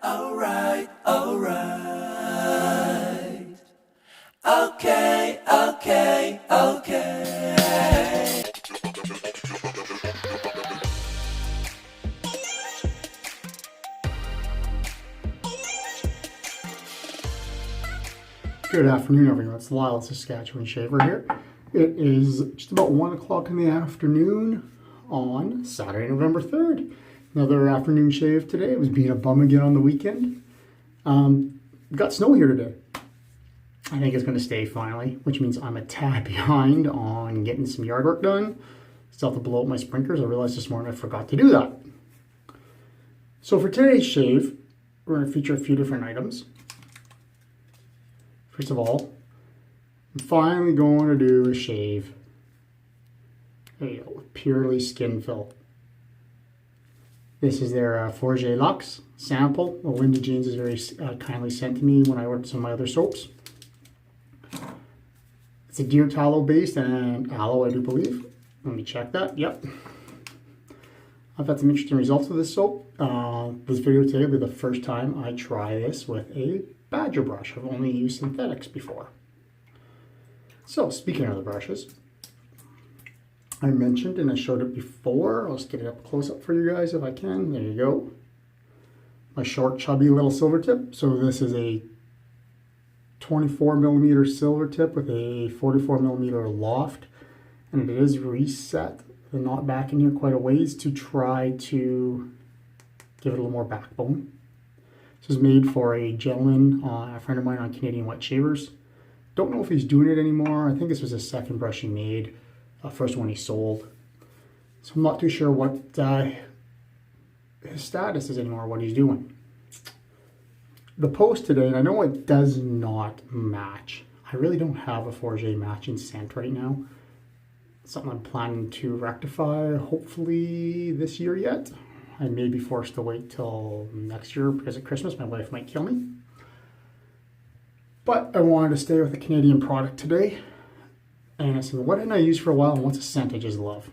alright. Okay. Good afternoon, everyone. It's Lyle, Saskatchewan Shaver here. It is just about 1 o'clock in the afternoon on Saturday, November 3rd. Another afternoon shave today. It was being a bum again on the weekend. Got snow here today. I think it's going to stay finally, which means I'm a tad behind on getting some yard work done. Still have to blow up my sprinklers. I realized this morning I forgot to do that. So for today's shave, we're going to feature a few different items. First of all, I'm finally going to do a shave. There you go, with Purely Skinful. This is their Fougere Luxe sample. Well, Linda Jeans is very kindly sent to me when I ordered some of my other soaps. It's a deer tallow based and aloe, I do believe. Let me check that. Yep. I've had some interesting results with this soap. This video today will be the first time I try this with a badger brush. I've only used synthetics before. So, speaking of the brushes, I mentioned and I showed it before. I'll just get it up close up for you guys if I can. There you go. My short, chubby little silver tip. So this is a 24mm silver tip with a 44mm loft, and it is reset the knot back in here quite a ways to try to give it a little more backbone. This is made for a gentleman, a friend of mine on Canadian Wet Shavers. Don't know if he's doing it anymore. I think this was his second brush he made, first one he sold. So I'm not too sure what his status is anymore, what he's doing. The post today, and I know it does not match. I really don't have a Fougere matching scent right now. Something I'm planning to rectify, hopefully this year yet. I may be forced to wait till next year because of Christmas. My wife might kill me. But I wanted to stay with a Canadian product today. And I said, what didn't I use for a while and what's a scent I just love?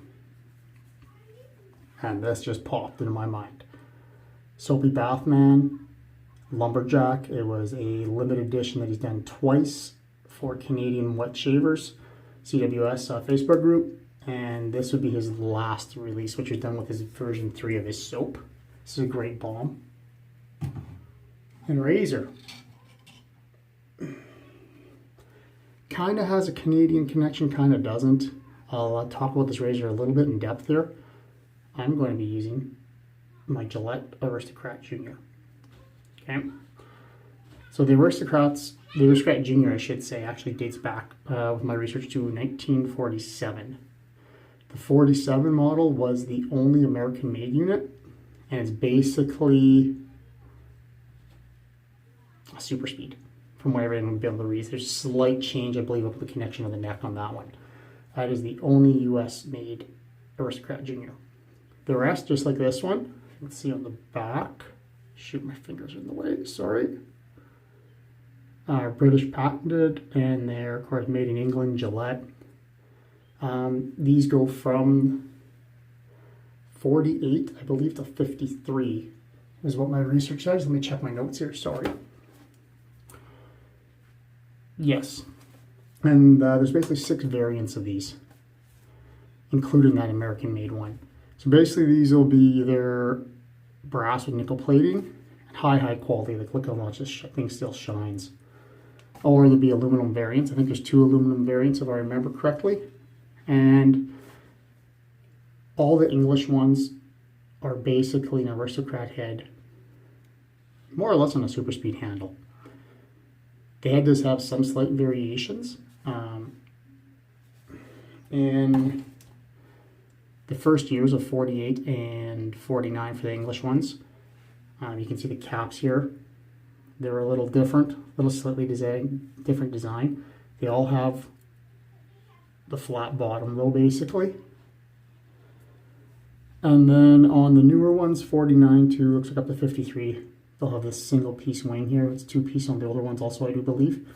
And this just popped into my mind. Soapy Bathman, Lumberjack. It was a limited edition that he's done twice for Canadian Wet Shavers, CWS Facebook group. And this would be his last release, which was done with his version 3 of his soap. This is a great balm. And razor. Kind of has a Canadian connection, kind of doesn't. I'll talk about this razor a little bit in depth here. I'm going to be using my Gillette Aristocrat Jr. Okay. So the Aristocrat Jr, I should say, actually dates back with my research to 1947. The 47 model was the only American-made unit, and it's basically a super speed, from what I've been able to read. There's a slight change, I believe, of the connection of the neck on that one. That is the only US-made Aristocrat Jr. The rest, just like this one, you can see on the back. Shoot, my fingers are in the way, sorry. British patented, and they're, of course, made in England, Gillette. These go from 48, I believe, to 53 is what my research says. Let me check my notes here, sorry. Yes, and there's basically 6 variants of these, including that American-made one. So basically these will be either brass with nickel plating, and high quality, like look how much this thing still shines. Or there'll be aluminum variants. I think there's 2 aluminum variants if I remember correctly. And all the English ones are basically an Aristocrat head, more or less on a super speed handle. The head does have some slight variations. In the first years of 48 and 49 for the English ones, you can see the caps here. They're a little different, a little slightly different design. They all have the flat bottom though, basically. And then on the newer ones, 49 to looks like up to 53, they'll have this single piece wing here. It's 2-piece on the older ones also, I do believe.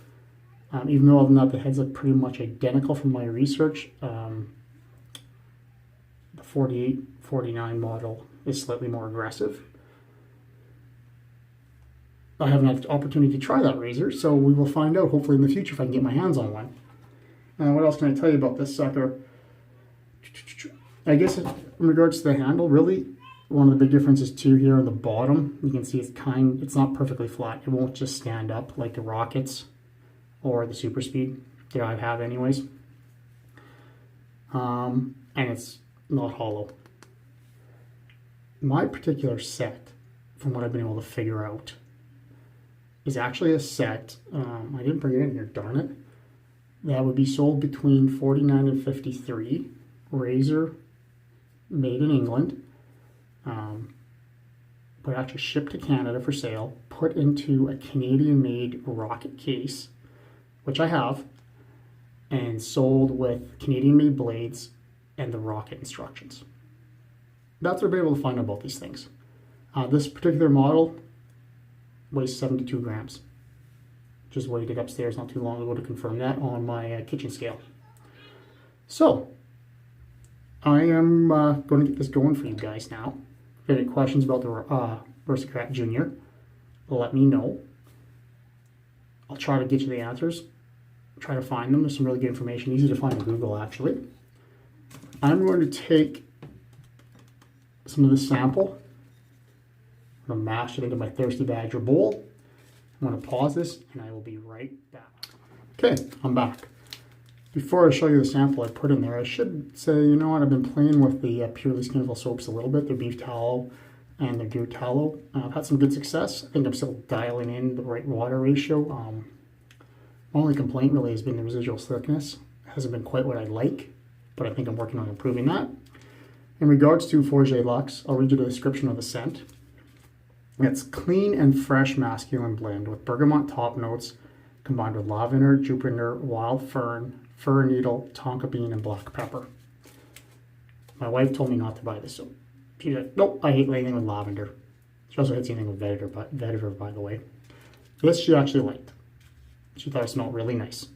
Even though other than that, the heads look pretty much identical from my research. The 48, 49 model is slightly more aggressive. I haven't had the opportunity to try that razor, so we will find out hopefully in the future if I can get my hands on one. What else can I tell you about this sucker? I guess in regards to the handle, really one of the big differences too here on the bottom, you can see it's not perfectly flat. It won't just stand up like the Rockets or the Super Speed that I have anyways. And it's not hollow. My particular set, from what I've been able to figure out, is actually a set, I didn't bring it in here, darn it, that would be sold between $49 and $53, razor, made in England, but actually shipped to Canada for sale, put into a Canadian-made Rocket case, which I have, and sold with Canadian-made blades and the Rocket instructions. That's what I've been able to find about these things. This particular model weighs 72 grams. Just weighed it upstairs not too long ago to confirm that on my kitchen scale. So, I am going to get this going for you guys now. If you have any questions about the Aristocrat Jr., let me know. I'll try to get you the answers. Try to find them. There's some really good information. Easy to find on Google, actually. I'm going to take some of this sample. I'm going to mash it into my Thirsty Badger bowl. I'm going to pause this, and I will be right back. Okay, I'm back. Before I show you the sample I put in there, I should say, you know what, I've been playing with the Purely Skinful soaps a little bit, their beef tallow and their deer tallow. I've had some good success. I think I'm still dialing in the right water ratio. My only complaint really has been the residual thickness. It hasn't been quite what I'd like, but I think I'm working on improving that. In regards to Fougere Luxe, I'll read you the description of the scent. It's clean and fresh masculine blend with bergamot top notes combined with lavender, juniper, wild fern, fir needle, tonka bean, and black pepper. My wife told me not to buy this soap. She said, nope, I hate anything with lavender. She also hates anything with vetiver, by the way. This she actually liked. She thought it smelled really nice.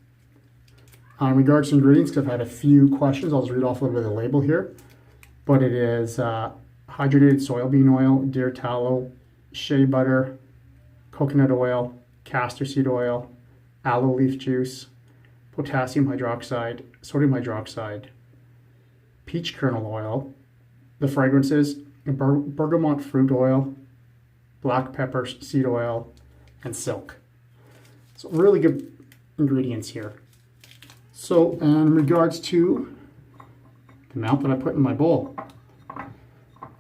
In regards to ingredients, because I've had a few questions, I'll just read off a little bit of the label here. But it is hydrogenated soybean oil, deer tallow, shea butter, coconut oil, castor seed oil, aloe leaf juice, potassium hydroxide, sodium hydroxide, peach kernel oil, the fragrances, bergamot fruit oil, black pepper seed oil, and silk. So really good ingredients here. So in regards to the amount that I put in my bowl,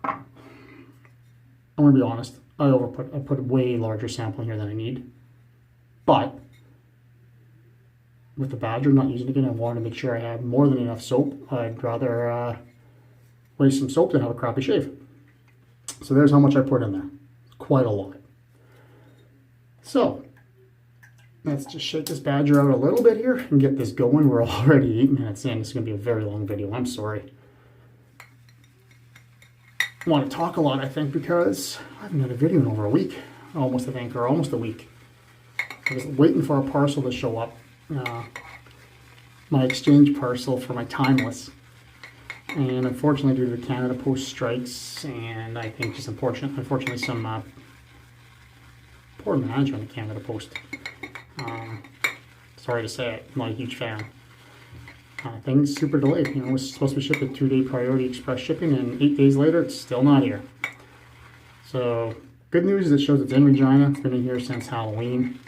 I'm going to be honest, I put a way larger sample in here than I need. But with the Badger not using it again, I wanted to make sure I had more than enough soap. I'd rather waste some soap than have a crappy shave. So there's how much I put in there. Quite a lot. So let's just shake this Badger out a little bit here and get this going. We're already 8 minutes in. It's going to be a very long video. I'm sorry. I want to talk a lot, I think, because I haven't had a video in over a week. Almost a week. I was waiting for a parcel to show up. My exchange parcel for my Timeless. And unfortunately, due to the Canada Post strikes, and I think just unfortunately some poor management of Canada Post. Sorry to say it, I'm not a huge fan. Things super delayed. You know, it was supposed to be shipped with 2-day priority express shipping, and 8 days later, it's still not here. So, good news is it shows it's in Regina. It's been in here since Halloween.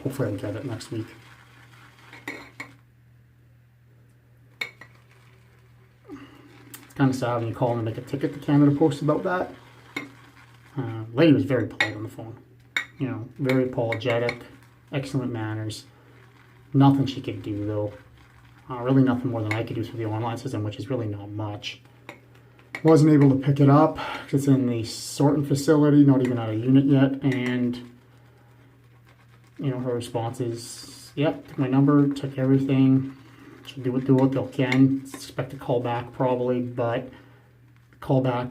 Hopefully, I'll get it next week. It's kind of sad when you call and make a ticket to Canada Post about that. Lady was very polite on the phone. You know, very apologetic, excellent manners. Nothing she could do, though. Really nothing more than I could do through the online system, which is really not much. Wasn't able to pick it up. It's in the sorting facility, not even out of unit yet. And, you know, her response is, yep, took my number, took everything. She'll do what they'll can. Expect a call back probably, but the call back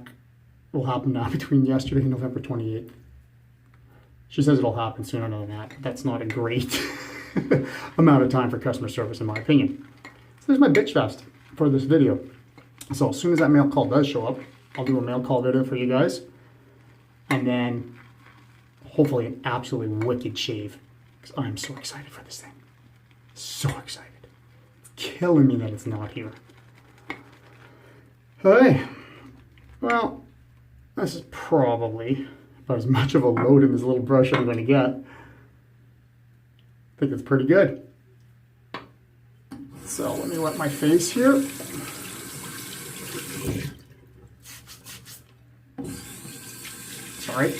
will happen now between yesterday and November 28th. She says it'll happen sooner than that. But that's not a great amount of time for customer service, in my opinion. So there's my bitch fest for this video. So as soon as that mail call does show up, I'll do a mail call video for you guys. and then hopefully an absolutely wicked shave, because I'm so excited for this thing. So excited. It's killing me that it's not here. Hey, well, this is probably about as much of a load in this little brush I'm going to get. I think it's pretty good. So let me wet my face here. Sorry.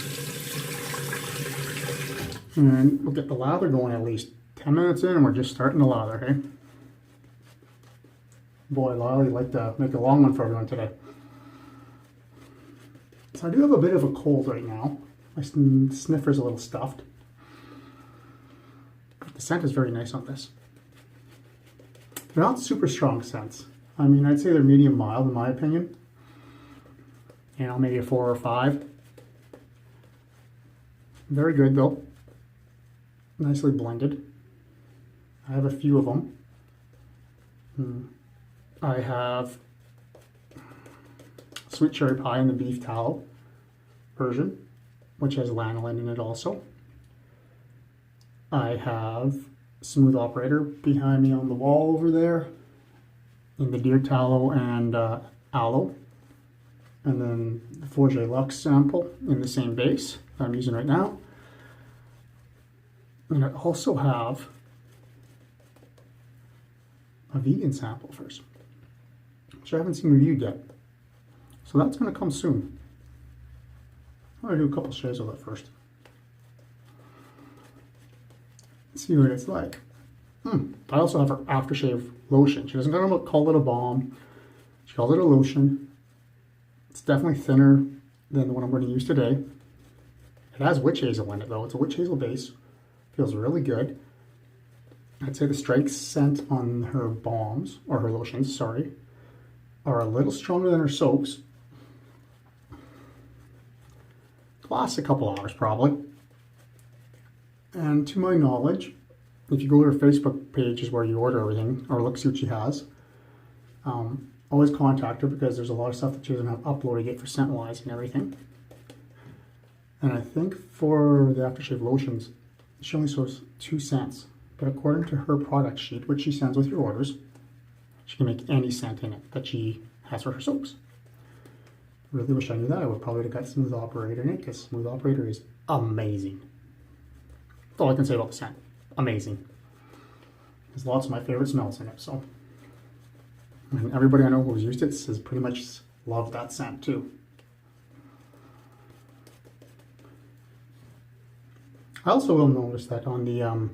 And we'll get the lather going at least 10 minutes in, and we're just starting the lather, hey? Boy, Lyle, you'd like to make a long one for everyone today. So I do have a bit of a cold right now. My sniffer's a little stuffed. But the scent is very nice on this. They're not super strong scents. I mean, I'd say they're medium mild in my opinion. You know, maybe a 4 or 5. Very good though. Nicely blended. I have a few of them. I have sweet cherry pie in the beef tallow version, which has lanolin in it also. I have smooth operator behind me on the wall over there in the deer tallow and aloe. And then the Fougere Luxe sample in the same base that I'm using right now. And I also have a vegan sample first, which I haven't seen reviewed yet. So that's going to come soon. I'm going to do a couple shaves of that first. See what it's like. I also have her aftershave lotion. She doesn't call it a balm. She calls it a lotion. It's definitely thinner than the one I'm going to use today. It has witch hazel in it though. It's a witch hazel base. Feels really good. I'd say the strike scent on her balms, or her lotions, sorry, are a little stronger than her soaps. Lasts a couple hours probably. And to my knowledge, if you go to her Facebook page is where you order everything, or look see what she has, always contact her because there's a lot of stuff that she doesn't have uploaded yet for scent wise and everything. And I think for the aftershave lotions, she only shows 2 cents. But according to her product sheet, which she sends with your orders, she can make any scent in it that she has for her soaps. Really wish I knew that. I would probably have got Smooth Operator in it, because Smooth Operator is amazing. That's all I can say about the scent. Amazing. There's lots of my favorite smells in it, so. And everybody I know who's used it has pretty much loved that scent too. I also will notice that on the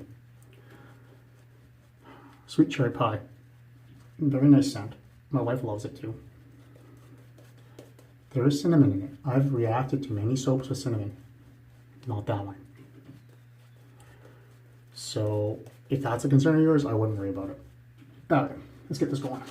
sweet cherry pie, very nice scent. My wife loves it too. There is cinnamon in it. I've reacted to many soaps with cinnamon, not that one. So if that's a concern of yours, I wouldn't worry about it. Okay, let's get this going.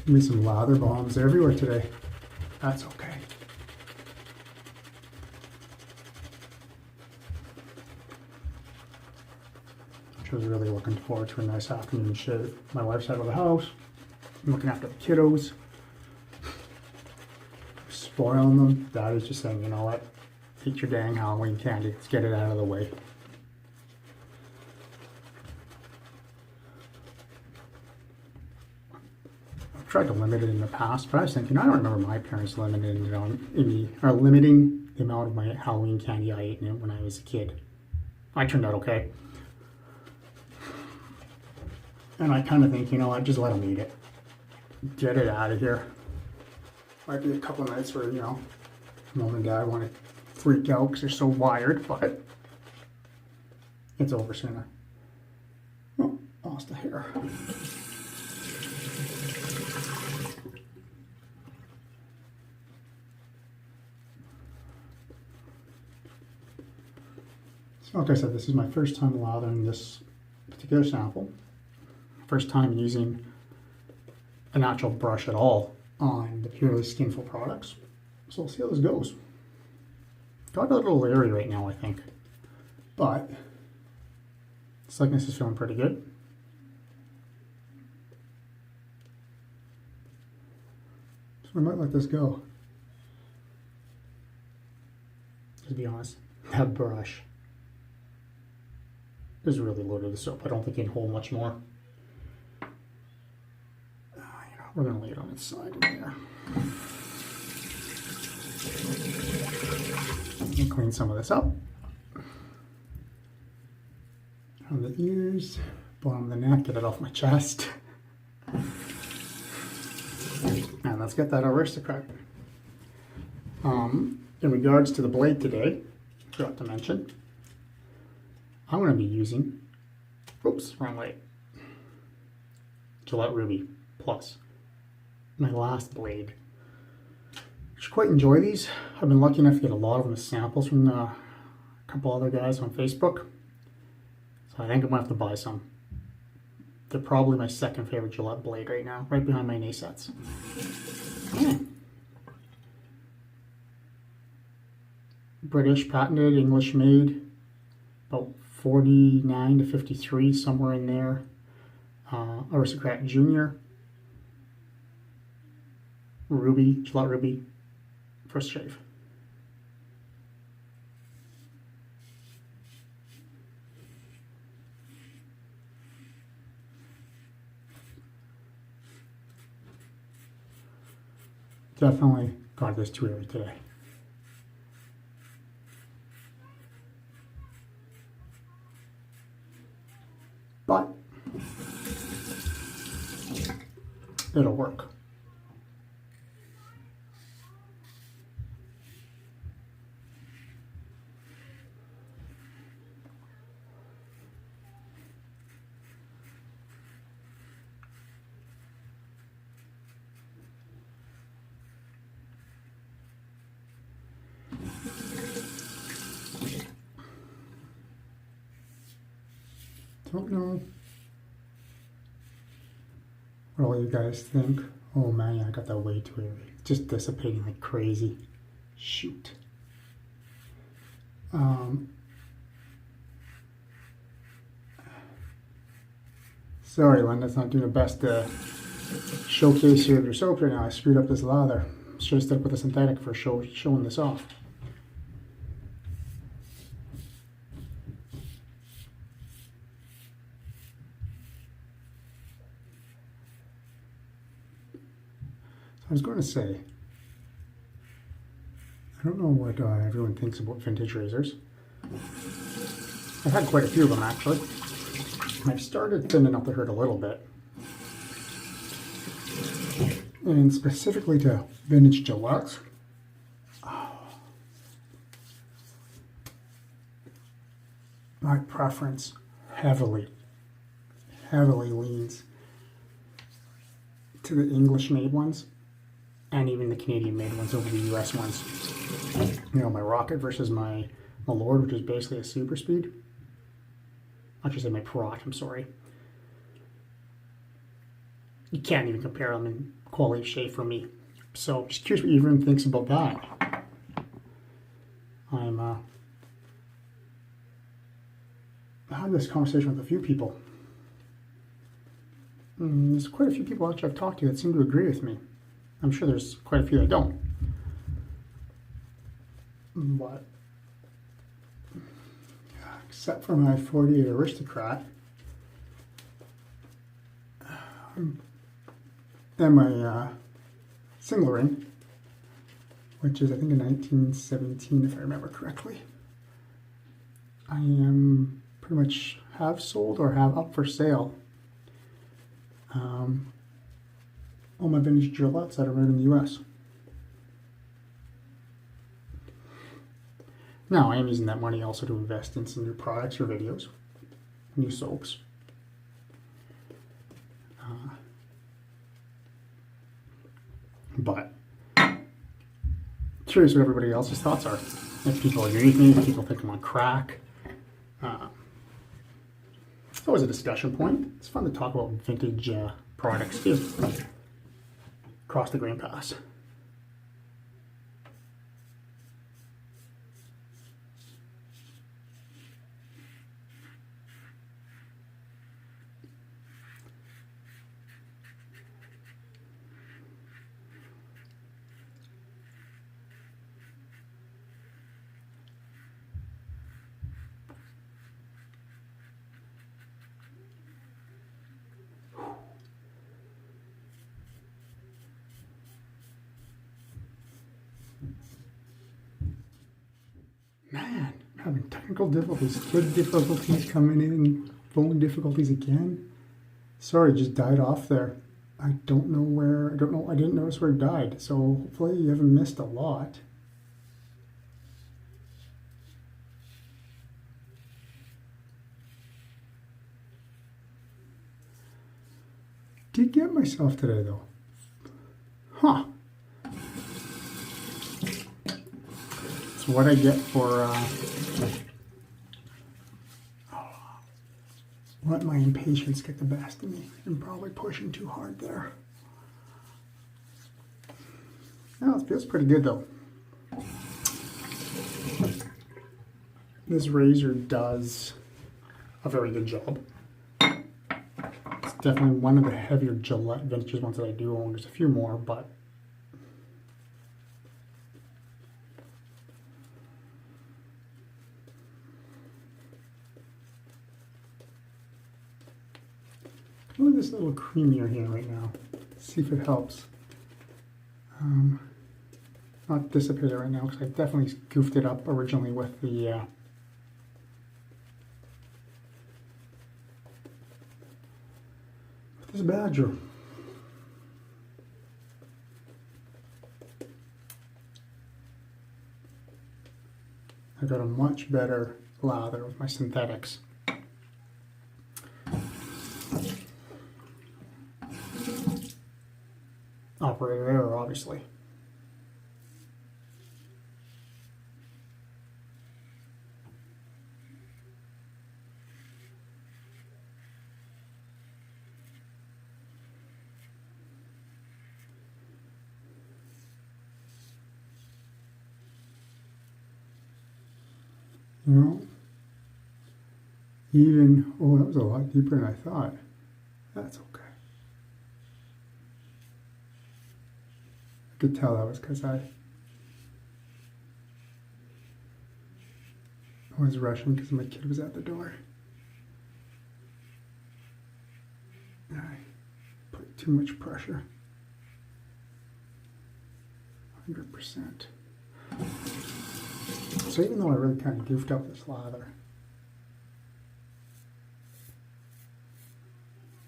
Give me some lather bombs everywhere today. That's okay. I was really looking forward to a nice afternoon shave. My wife's out of the house. I'm looking after the kiddos. Spoiling them. Daddy's just saying, you know what? Eat your dang Halloween candy. Let's get it out of the way. Tried to limit it in the past, but I was thinking, I don't remember my parents limiting it limiting the amount of my Halloween candy I ate in it when I was a kid. I turned out okay. And I kind of think, you know what, just let them eat it. Get it out of here. Might be a couple of nights where, you know, mom and dad want to freak out because they're so wired, but it's over sooner. Oh, lost a hair. Like I said, this is my first time lathering this particular sample. First time using a natural brush at all on the Purely Skinful products. So we'll see how this goes. Got a little airy right now, I think. But slickness is feeling pretty good. So I might let this go. To be honest, that brush is really loaded with soap. I don't think it can hold much more. We're going to lay it on its side in there. And clean some of this up. On the ears, bottom of the neck, get it off my chest. And let's get that Aristocrat. In regards to the blade today, forgot to mention, I'm going to be using, oops, wrong way, Gillette Rubie Plus. My last blade. I should quite enjoy these. I've been lucky enough to get a lot of them as samples from a couple other guys on Facebook. So I think I'm going to have to buy some. They're probably my second favorite Gillette blade right now, right behind my Nasets. Yeah. British patented, English made, about 49 to 53, somewhere in there. Aristocrat Jr. Rubie, Gillette Rubie, first shave. Definitely got this too early today. But it'll work. Don't know what all you guys think. Oh man, yeah, I got that way too early. It's just dissipating like crazy. Shoot. Sorry, Linda's not doing the best to showcase your soap right now. I screwed up this lather. Should have stuck with the synthetic for showing this off. I was going to say, I don't know what everyone thinks about vintage razors. I've had quite a few of them actually. I've started thinning up the herd a little bit. And specifically to vintage Gillette. My preference heavily leans to the English made ones. And even the Canadian made ones over the US ones. You know, my Rocket versus my Lord, which is basically a super speed. I should say my Perot, I'm sorry. You can't even compare them in quality of shave for me. So just curious what everyone thinks about that. I had this conversation with a few people. There's quite a few people actually I've talked to that seem to agree with me. I'm sure there's quite a few that don't. But, except for my 48 Aristocrat, and my single ring, which is I think a 1917 if I remember correctly, I am pretty much have sold or have up for sale all my vintage Gillettes that are made in the US. Now, I am using that money also to invest in some new products or videos, new soaps. But, curious what everybody else's thoughts are. If people agree with me, if people think I'm on crack. It's always a discussion point. It's fun to talk about vintage products too. Across the Green Pass. Man, I'm having technical difficulties, kid difficulties coming in, phone difficulties again. Sorry, it just died off there. I don't know where, I didn't notice where it died, so hopefully you haven't missed a lot. Did get myself today though. Huh. That's what I get for let my impatience get the best of me. I'm probably pushing too hard there. Oh, it feels pretty good though. This razor does a very good job. It's definitely one of the heavier Gillette vintage ones that I do own. There's a few more, but look at this little creamier here right now. Let's see if it helps. Not dissipate it right now because I definitely goofed it up originally with the this badger. I got a much better lather with my synthetics. Operator error, obviously. You know, even, oh, that was a lot deeper than I thought. That's okay. I could tell that was because I was rushing because my kid was at the door. I put too much pressure. 100%. So even though I really kind of goofed up this lather,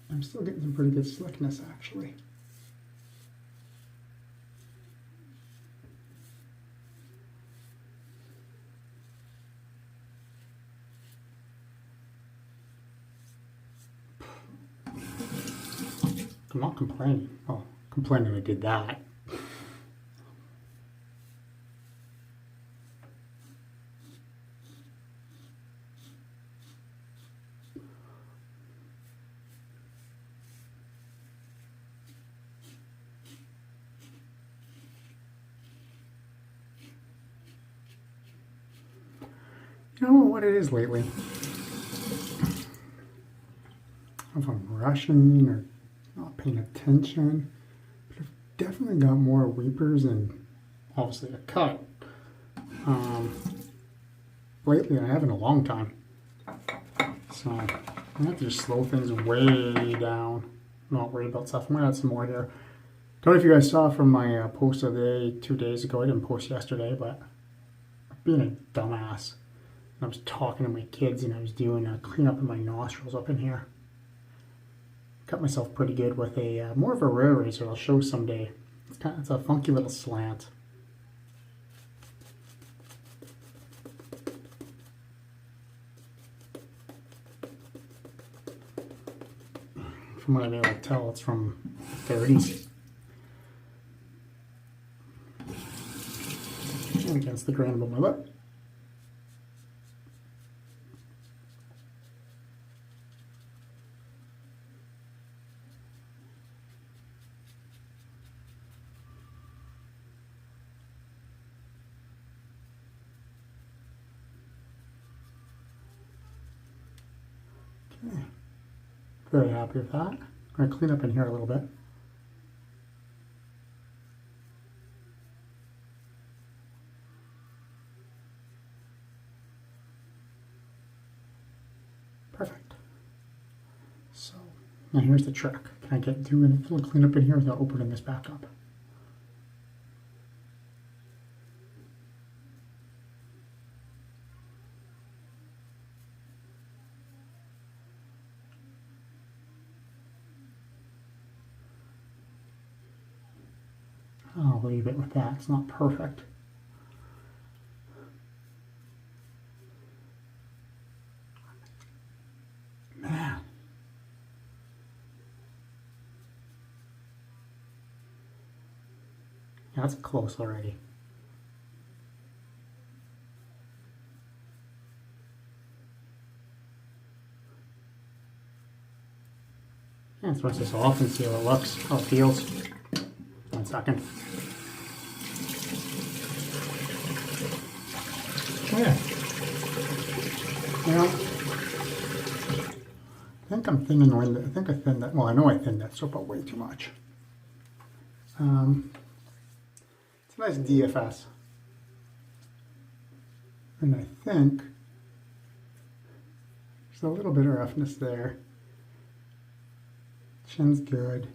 I'm still getting some pretty good slickness actually. I'm not complaining. Well, complaining I did that. You don't know what it is lately. If I'm rushing or not paying attention, but I've definitely got more weepers and obviously a cut lately than I have in a long time. So I have to just slow things way down. Not worry about stuff. I'm gonna add some more here. Don't know if you guys saw from my post of the day 2 days ago. I didn't post yesterday, but I'm being a dumbass. I was talking to my kids and I was doing a clean up of my nostrils up in here. Cut myself pretty good with a more of a rare razor I'll show someday. It's a funky little slant. From what I'm able to tell, it's from the 30s. And against the grain above my lip. Okay. Very happy with that. I'm going to clean up in here a little bit. Perfect. So now here's the trick. Can I get doing a little clean up in here without opening this back up? I'll leave it with that. It's not perfect. Man. That's close already. Yeah, let's rinse this off and see how it looks, how it feels. 1 second. Oh yeah. Well, I think I'm thinning, I think I thinned that, well I know I thinned that soap out way too much. It's a nice DFS. And I think there's a little bit of roughness there. Chin's good.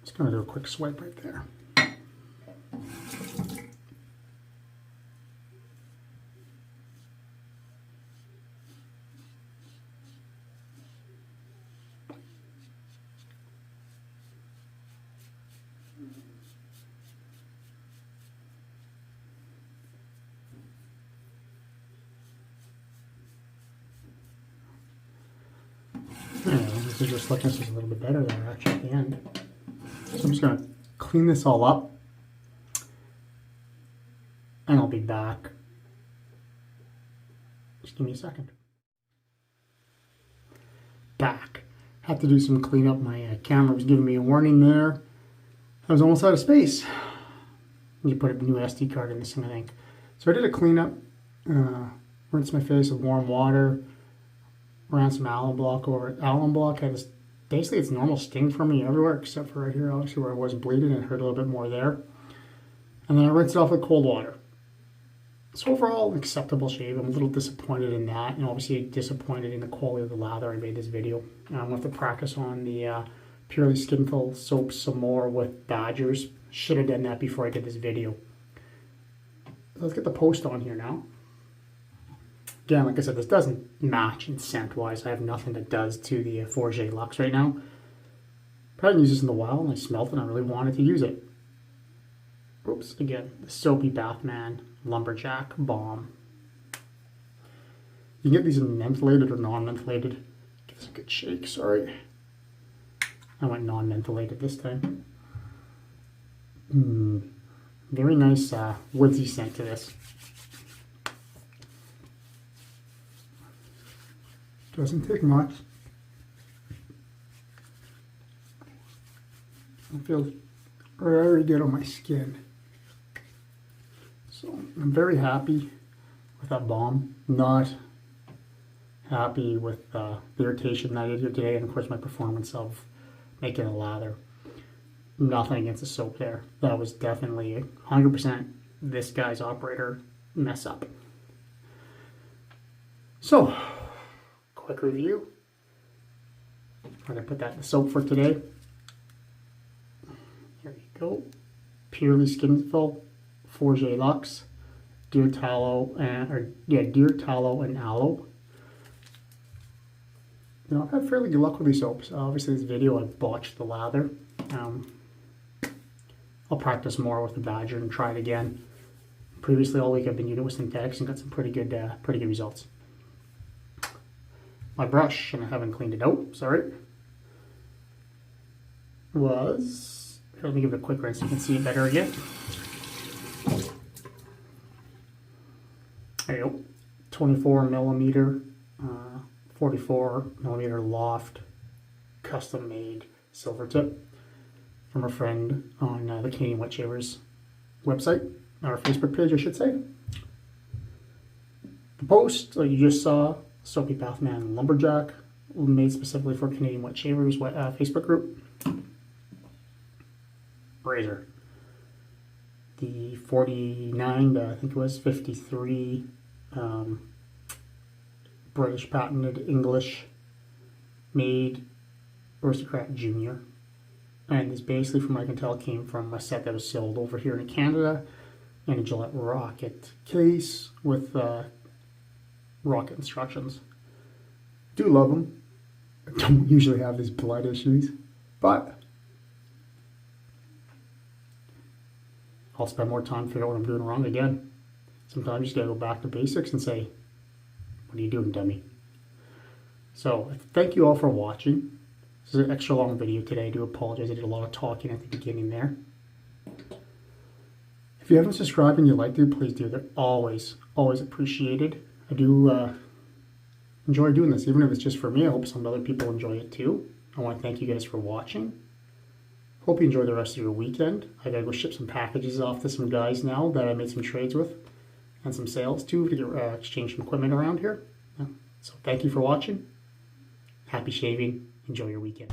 Just gonna do a quick swipe right there. The visual slickness is a little bit better there actually at the end. So I'm just going to clean this all up and I'll be back. Just give me a second. Back. Had to do some cleanup. My camera was giving me a warning there. I was almost out of space. You put a new SD card in this thing, I think. So I did a cleanup. Rinsed my face with warm water. Ran some alum block over it. Alum block had this, basically it's normal sting for me everywhere except for right here, obviously where I wasn't bleeding. It hurt a little bit more there. And then I rinsed it off with cold water. So overall, acceptable shave. I'm a little disappointed in that, and obviously disappointed in the quality of the lather I made this video. I'm going to have to practice on the Purely Skinful soap some more with badgers. Should have done that before I did this video. Let's get the post on here now. Again, like I said, this doesn't match in scent-wise. I have nothing that does to the Fougere Luxe right now. But I haven't used this in a while, and I smelled it, and I really wanted to use it. Oops, again, the Soapy Bathman Lumberjack Balm. You can get these in mentholated or non-mentholated. Give this a good shake, sorry. I went non-mentholated this time. Very nice woodsy scent to this. Doesn't take much. It feels very good on my skin. So I'm very happy with that balm. Not happy with the irritation that I did here today, and of course my performance of making a lather. Nothing against the soap there. That was definitely 100% this guy's operator mess up. So, quick review. I'm going to put that in the soap for today. Here you go. Purely Skinful Fougere Luxe. Deer tallow and aloe. Now, I've had fairly good luck with these soaps. Obviously, this video I botched the lather. I'll practice more with the Badger and try it again. Previously, all week I've been using it with synthetics and got some pretty good results. My brush, and I haven't cleaned it out, sorry, was, let me give it a quick rinse so you can see it better again. There you go, 24 millimeter, 44 millimeter loft, custom made silver tip from a friend on the Canadian Wet Shavers website, or Facebook page I should say. The post, like you just saw, Soapy Bathman Lumberjack, made specifically for Canadian Wet Shavers Facebook group. Razor. The 49 to, I think it was 53 British patented English made Aristocrat Jr. And this basically, from what I can tell, came from a set that was sold over here in Canada in a Gillette rocket case with rocket instructions. Do love them. I don't usually have these blood issues, but I'll spend more time figuring out what I'm doing wrong again. Sometimes you just gotta go back to basics and say, what are you doing, dummy? So thank you all for watching. This is an extra long video today. I do apologize. I did a lot of talking at the beginning there. If you haven't subscribed and you like to, please do. They're always appreciated. I do enjoy doing this, even if it's just for me. I hope some other people enjoy it too. I want to thank you guys for watching. Hope you enjoy the rest of your weekend. I gotta go ship some packages off to some guys now that I made some trades with and some sales too to get, exchange some equipment around here. Yeah. So thank you for watching. Happy shaving. Enjoy your weekend.